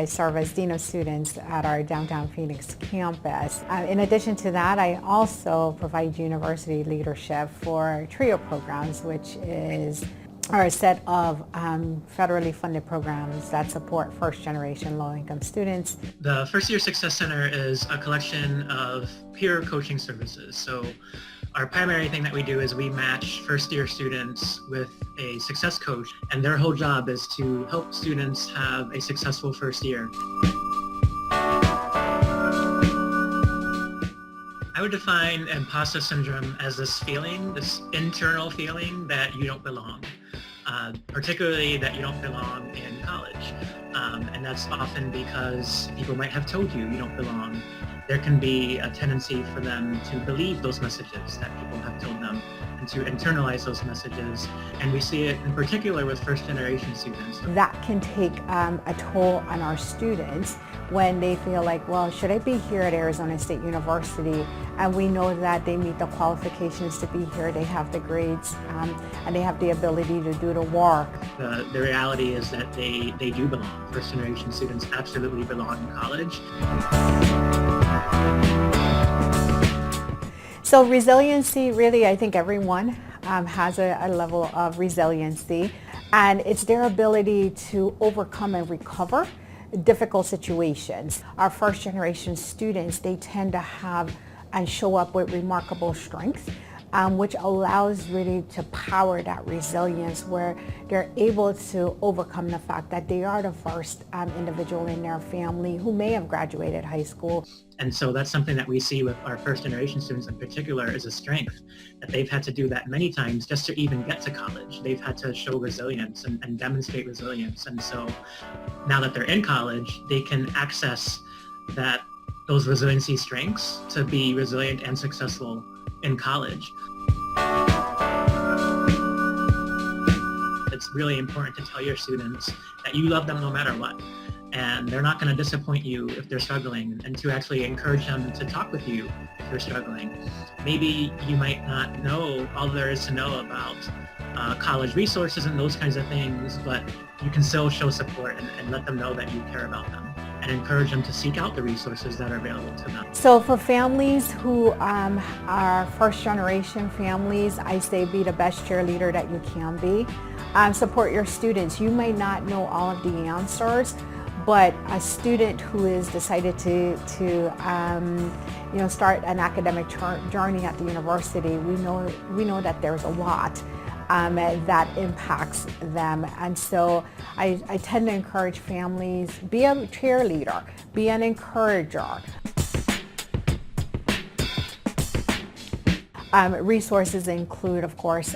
I serve as Dean of Students at our downtown Phoenix campus. In addition to that, I also provide university leadership for TRIO programs, which are a set of federally funded programs that support first-generation low-income students. The First Year Success Center is a collection of peer coaching services. So our primary thing that we do is we match first-year students with a success coach, and their whole job is to help students have a successful first year. I would define imposter syndrome as this feeling, this internal feeling that you don't belong. Particularly that you don't belong in college. And that's often because people might have told you don't belong. There can be a tendency for them to believe those messages that people have told them and to internalize those messages. And we see it in particular with first-generation students. That can take a toll on our students when they feel like, well, should I be here at Arizona State University? And we know that they meet the qualifications to be here. They have the grades and they have the ability to do the work. The reality is that they do belong. First-generation students absolutely belong in college. So resiliency, really, I think everyone has a level of resiliency, and it's their ability to overcome and recover difficult situations. Our first generation students, they tend to have and show up with remarkable strength, which allows really to power that resilience where they're able to overcome the fact that they are the first individual in their family who may have graduated high school. And so that's something that we see with our first generation students in particular is a strength, that they've had to do that many times just to even get to college. They've had to show resilience and demonstrate resilience. And so now that they're in college, they can access those resiliency strengths to be resilient and successful in college. It's really important to tell your students that you love them no matter what, and they're not going to disappoint you if they're struggling, and to actually encourage them to talk with you if you're struggling. Maybe you might not know all there is to know about college resources and those kinds of things, but you can still show support and let them know that you care about them, and encourage them to seek out the resources that are available to them. So for families who are first generation families, I say be the best cheerleader that you can be. Support your students. You may not know all of the answers, but a student who is decided to start an academic journey at the university, we know that there's a lot that impacts them. And so I tend to encourage families, be a cheerleader, be an encourager. Resources include, of course,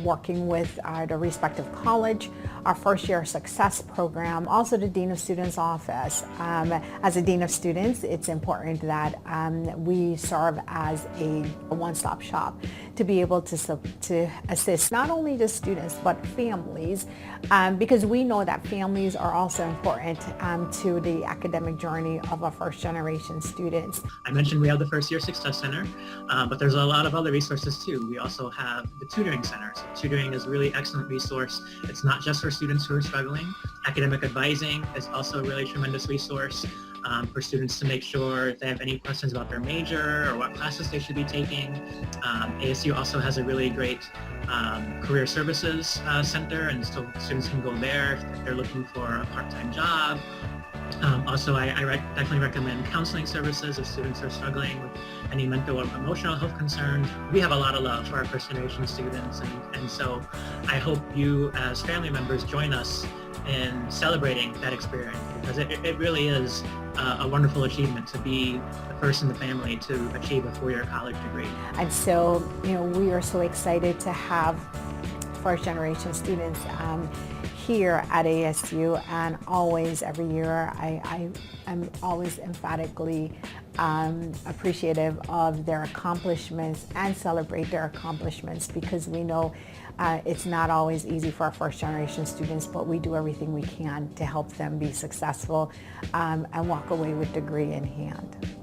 working with the respective college, our first year success program, also the Dean of Students office. As a Dean of Students, it's important that we serve as a one-stop shop to be able to assist not only the students but families, because we know that families are also important to the academic journey of our first generation students. I mentioned we have the First Year Success Center, but there's a lot of other resources too. We also have the tutoring center. So tutoring is a really excellent resource. It's not just for students who are struggling. Academic advising is also a really tremendous resource for students to make sure if they have any questions about their major or what classes they should be taking. ASU also has a really great career services center, and so students can go there if they're looking for a part-time job. Also, I definitely recommend counseling services if students are struggling with any mental or emotional health concerns. We have a lot of love for our first generation students, and so I hope you as family members join us in celebrating that experience, because it really is a wonderful achievement to be the first in the family to achieve a four-year college degree. And so, we are so excited to have first generation students here at ASU, and always every year I am always emphatically appreciative of their accomplishments and celebrate their accomplishments, because we know it's not always easy for our first generation students, but we do everything we can to help them be successful and walk away with degree in hand.